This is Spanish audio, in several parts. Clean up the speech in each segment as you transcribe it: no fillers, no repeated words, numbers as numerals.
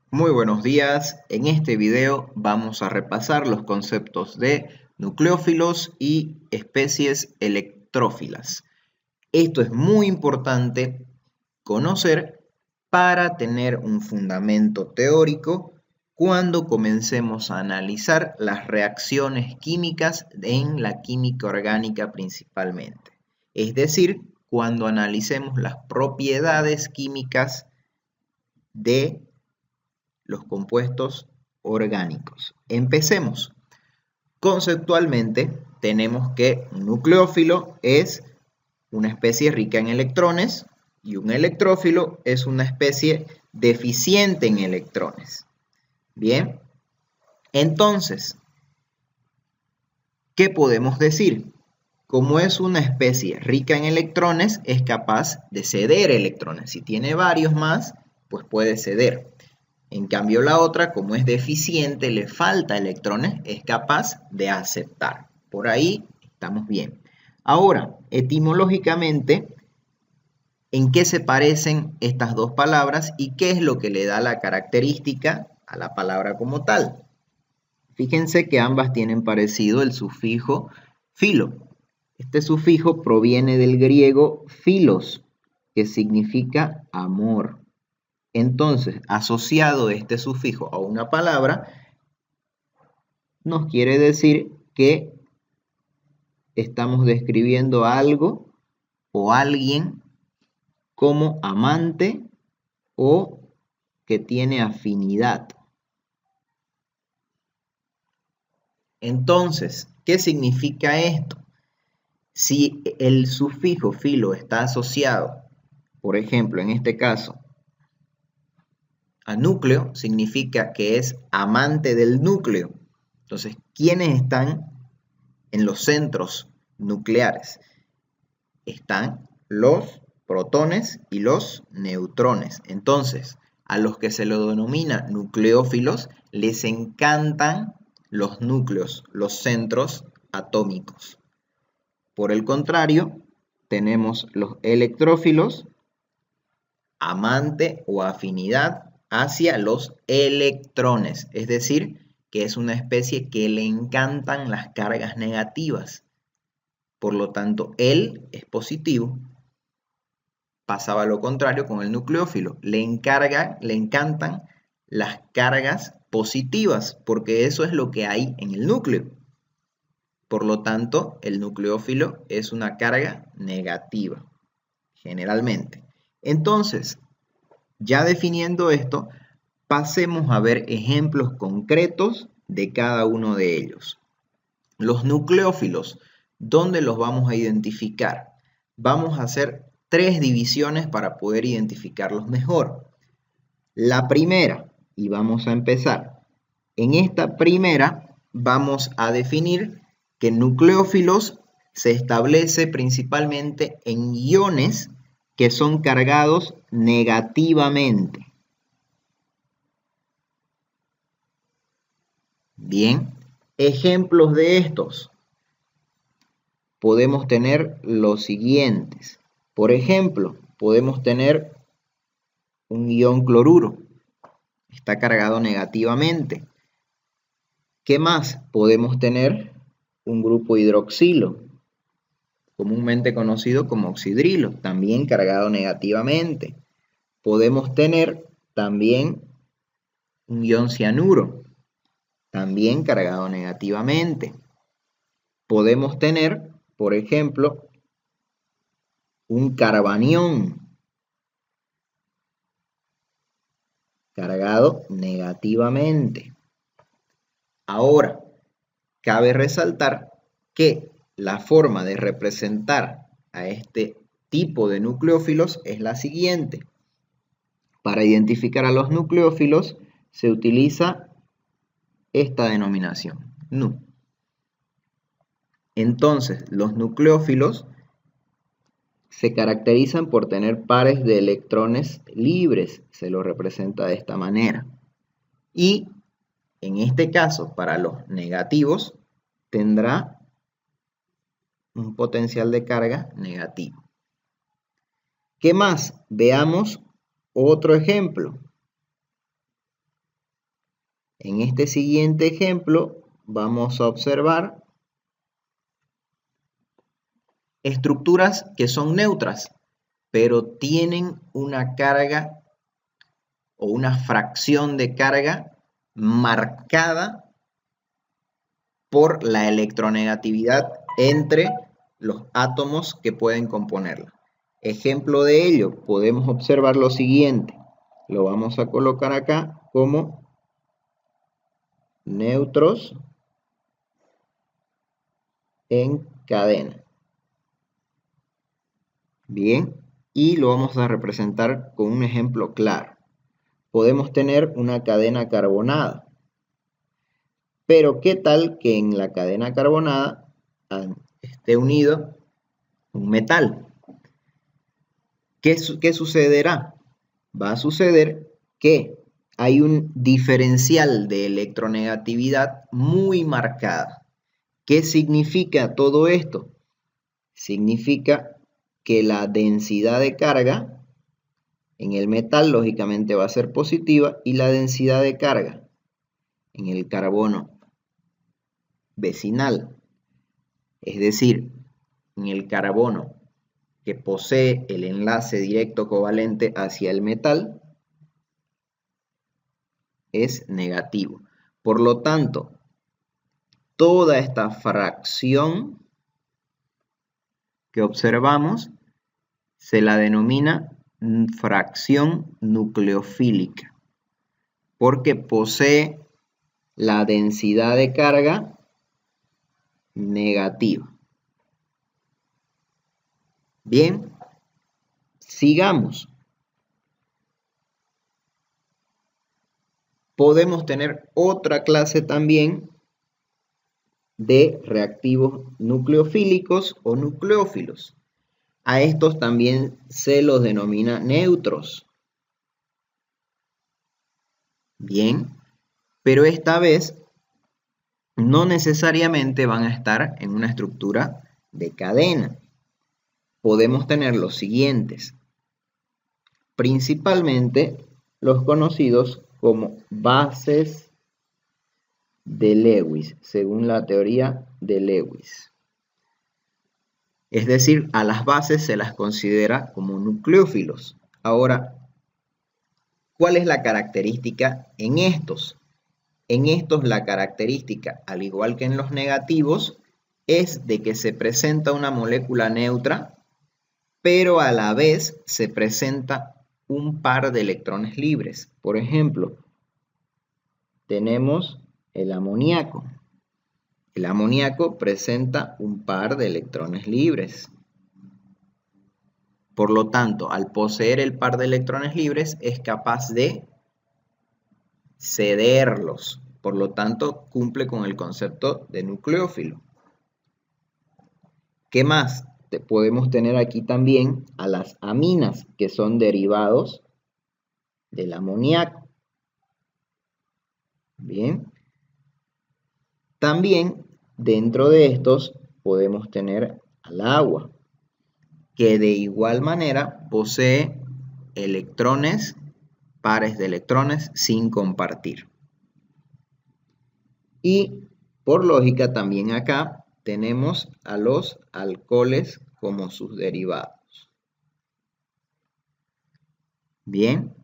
Muy buenos días. En este video vamos a repasar los conceptos de nucleófilos y especies electrófilas. Esto es muy importante conocer para tener un fundamento teórico cuando comencemos a analizar las reacciones químicas en la química orgánica principalmente. Es decir, cuando analicemos las propiedades químicas de los compuestos orgánicos. Empecemos. Conceptualmente, tenemos que un nucleófilo es una especie rica en electrones y un electrófilo es una especie deficiente en electrones. Bien, entonces, ¿qué podemos decir? Como es una especie rica en electrones, es capaz de ceder electrones. Si tiene varios más, pues puede ceder. En cambio, la otra, como es deficiente, le falta electrones, es capaz de aceptar. Por ahí estamos bien. Ahora, etimológicamente, ¿en qué se parecen estas dos palabras y qué es lo que le da la característica a la palabra como tal? Fíjense que ambas tienen parecido el sufijo filo. Este sufijo proviene del griego filos, que significa amor. Entonces, asociado este sufijo a una palabra, nos quiere decir que estamos describiendo algo o alguien como amante o que tiene afinidad. Entonces, ¿qué significa esto? Si el sufijo filo está asociado, por ejemplo, en este caso, a núcleo, significa que es amante del núcleo. Entonces, ¿quiénes están en los centros nucleares? Están los protones y los neutrones. Entonces, a los que se lo denomina nucleófilos, les encantan los núcleos, los centros atómicos. Por el contrario, tenemos los electrófilos, amante o afinidad hacia los electrones, es decir, que es una especie que le encantan las cargas negativas. Por lo tanto, él es positivo. Pasaba lo contrario con el nucleófilo. Le encantan las cargas positivas, porque eso es lo que hay en el núcleo. Por lo tanto, el nucleófilo es una carga negativa, generalmente. Entonces, ya definiendo esto, pasemos a ver ejemplos concretos de cada uno de ellos. Los nucleófilos, ¿dónde los vamos a identificar? Vamos a hacer 3 divisiones para poder identificarlos mejor. La primera, y vamos a empezar. En esta primera vamos a definir que nucleófilos se establece principalmente en iones que son cargados negativamente. Bien, ejemplos de estos. Podemos tener los siguientes. Por ejemplo, podemos tener un ion cloruro. Está cargado negativamente. ¿Qué más? Podemos tener un grupo hidroxilo, comúnmente conocido como oxidrilo, también cargado negativamente. Podemos tener también un ion cianuro, también cargado negativamente. Podemos tener, por ejemplo, un carbanión cargado negativamente. Ahora, cabe resaltar que la forma de representar a este tipo de nucleófilos es la siguiente. Para identificar a los nucleófilos se utiliza esta denominación, Nu. Entonces, los nucleófilos se caracterizan por tener pares de electrones libres, se lo representa de esta manera. Y en este caso, para los negativos, tendrá un potencial de carga negativo. ¿Qué más? Veamos otro ejemplo. en este siguiente ejemplo vamos a observar estructuras que son neutras, pero tienen una carga o una fracción de carga marcada por la electronegatividad entre los átomos que pueden componerla. Ejemplo de ello, podemos observar lo siguiente. Lo vamos a colocar acá como neutros en cadena. Bien, y lo vamos a representar con un ejemplo claro. Podemos tener una cadena carbonada. Pero ¿qué tal que en la cadena carbonada esté unido un metal? ¿Qué sucederá? Va a suceder que hay un diferencial de electronegatividad muy marcada. ¿Qué significa todo esto? Significa que la densidad de carga en el metal lógicamente va a ser positiva y la densidad de carga en el carbono vecinal, es decir, en el carbono que posee el enlace directo covalente hacia el metal, es negativo. Por lo tanto, toda esta fracción que observamos se la denomina fracción nucleofílica, porque posee la densidad de carga negativa. Bien, sigamos. Podemos tener otra clase también de reactivos nucleofílicos o nucleófilos. A estos también se los denomina neutros. Bien, pero esta vez no necesariamente van a estar en una estructura de cadena. Podemos tener los siguientes, principalmente los conocidos como bases de Lewis, según la teoría de Lewis. Es decir, a las bases se las considera como nucleófilos. Ahora, ¿cuál es la característica en estos? En estos la característica, al igual que en los negativos, es de que se presenta una molécula neutra, pero a la vez se presenta un par de electrones libres. Por ejemplo, tenemos el amoníaco. El amoníaco presenta un par de electrones libres. Por lo tanto, al poseer el par de electrones libres, es capaz de cederlos. Por lo tanto, cumple con el concepto de nucleófilo. ¿Qué más? Podemos tener aquí también a las aminas, que son derivados del amoníaco. Bien. También dentro de estos podemos tener al agua, que de igual manera posee electrones, pares de electrones sin compartir. Y por lógica también acá tenemos a los alcoholes como sus derivados. Bien,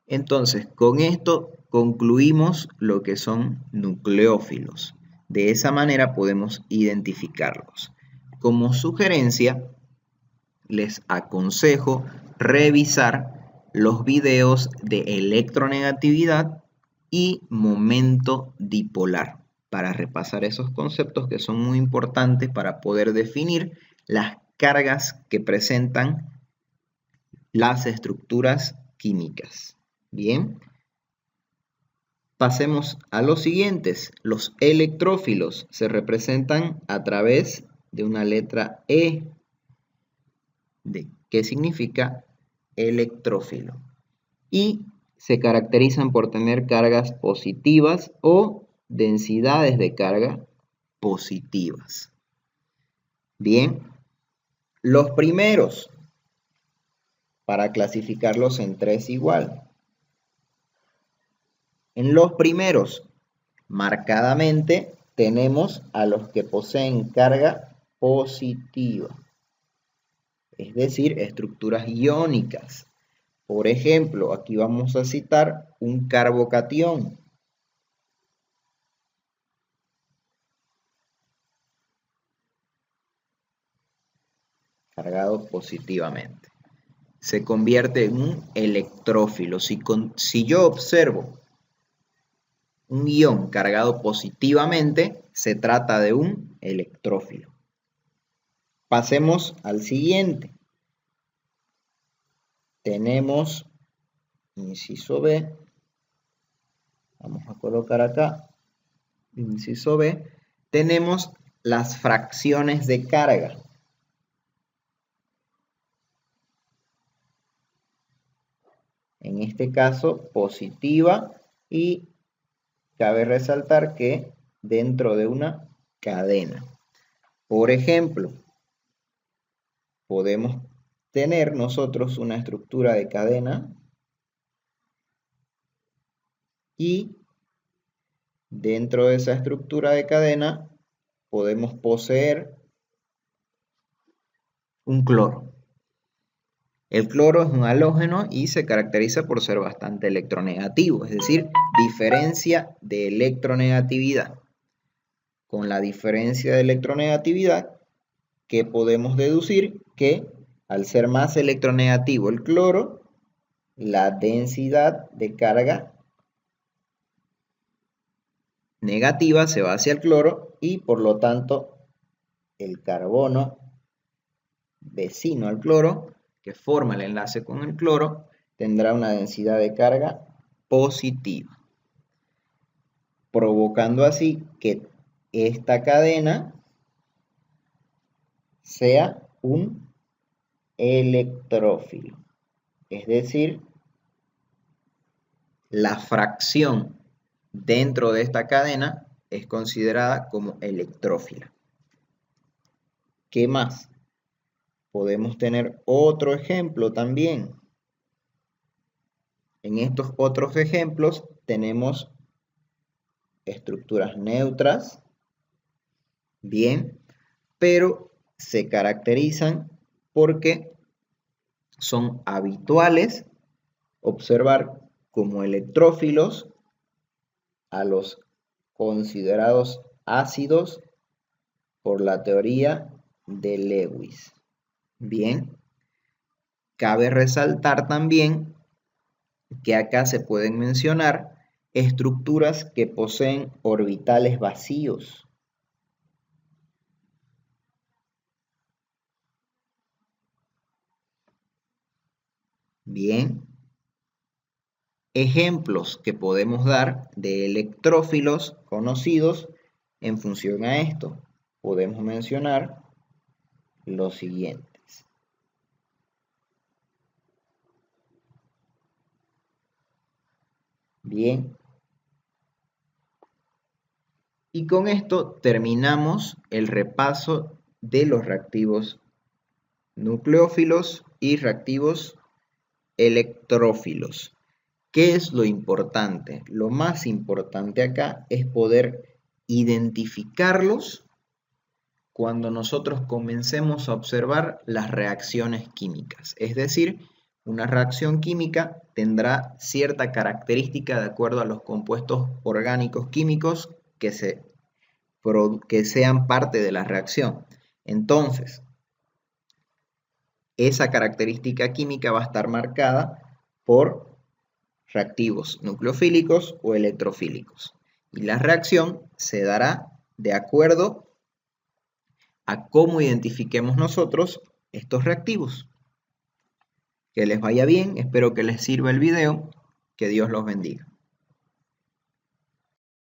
entonces con esto concluimos lo que son nucleófilos. De esa manera podemos identificarlos. Como sugerencia, les aconsejo revisar los videos de electronegatividad y momento dipolar para repasar esos conceptos que son muy importantes para poder definir las cargas que presentan las estructuras químicas. Bien, pasemos a los siguientes. Los electrófilos se representan a través de una letra E, que significa electrófilo, y se caracterizan por tener cargas positivas o densidades de carga positivas. Bien, los primeros, para clasificarlos en tres igual. En los primeros, marcadamente, tenemos a los que poseen carga positiva, es decir, estructuras iónicas. Por ejemplo, aquí vamos a citar un carbocatión. Cargado positivamente. Se convierte en un electrófilo. Si yo observo un ion cargado positivamente, se trata de un electrófilo. Pasemos al siguiente. Tenemos inciso B. Vamos a colocar acá inciso B. Tenemos las fracciones de carga. En este caso, positiva, y cabe resaltar que dentro de una cadena. Por ejemplo, podemos tener nosotros una estructura de cadena y dentro de esa estructura de cadena podemos poseer un cloro. El cloro es un halógeno y se caracteriza por ser bastante electronegativo, es decir, diferencia de electronegatividad. Con la diferencia de electronegatividad, ¿qué podemos deducir? Que al ser más electronegativo el cloro, la densidad de carga negativa se va hacia el cloro y por lo tanto el carbono vecino al cloro, que forma el enlace con el cloro, tendrá una densidad de carga positiva, provocando así que esta cadena sea un electrófilo. Es decir, la fracción dentro de esta cadena es considerada como electrófila. ¿Qué más? Podemos tener otro ejemplo también. En estos otros ejemplos tenemos estructuras neutras, bien, pero se caracterizan porque son habituales observar como electrófilos a los considerados ácidos por la teoría de Lewis. Bien, cabe resaltar también que acá se pueden mencionar estructuras que poseen orbitales vacíos. Bien, ejemplos que podemos dar de electrófilos conocidos en función a esto. Podemos mencionar los siguientes. Bien. Y con esto terminamos el repaso de los reactivos nucleófilos y reactivos electrófilos. ¿Qué es lo importante? Lo más importante acá es poder identificarlos cuando nosotros comencemos a observar las reacciones químicas. Es decir, una reacción química tendrá cierta característica de acuerdo a los compuestos orgánicos químicos que sean parte de la reacción. Entonces, esa característica química va a estar marcada por reactivos nucleofílicos o electrofílicos. Y la reacción se dará de acuerdo a cómo identifiquemos nosotros estos reactivos. Que les vaya bien, espero que les sirva el video, que Dios los bendiga.